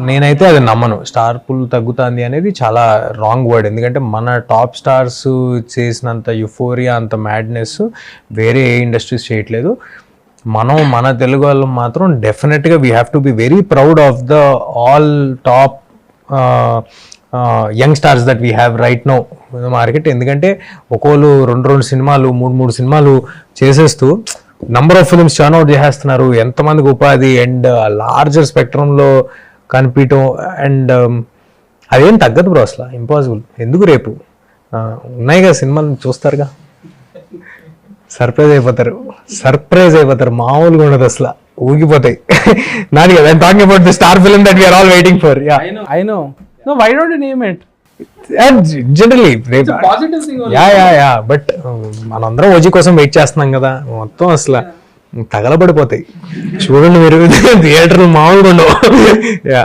నేనైతే అది నమ్మను. స్టార్ పుల్ తగ్గుతుంది అనేది చాలా రాంగ్ వర్డ్. ఎందుకంటే మన టాప్ స్టార్స్ చేసినంత యుఫోరియా, అంత మ్యాడ్నెస్ వేరే ఏ ఇండస్ట్రీస్ చేయట్లేదు. మన తెలుగు వాళ్ళు మాత్రం డెఫినెట్గా we have to be very proud of the all top young stars that we have right now market. ఎందుకంటే ఒక్కోళ్ళు 2 సినిమాలు 3 సినిమాలు చేసేస్తూ number of films churn out చేసేస్తున్నారు. ఎంతమందికి ఉపాధి అండ్ లార్జర్ స్పెక్ట్రంలో కనిపించడం. అండ్ అదేం తగ్గదు బ్రో, అసలు ఇంపాసిబుల్. ఎందుకు రేపు ఉన్నాయి కదా సినిమాలు చూస్తారుగా, సర్ప్రైజ్ అయిపోతారు. మామూలుగా ఉండదు అసలు, ఊగిపోతాయి. నాది కదా talking about the star film that we are all waiting for. I know. No, why don't you name it? Generally It's a positive thing only. Yeah but మనందరం ఓజీ కోసం వెయిట్ చేస్తున్నాం కదా, మొత్తం అసలు తగలబడిపోతాయి. చూడండి మీరు థియేటర్లు మామూలుగా ఉండవు. యా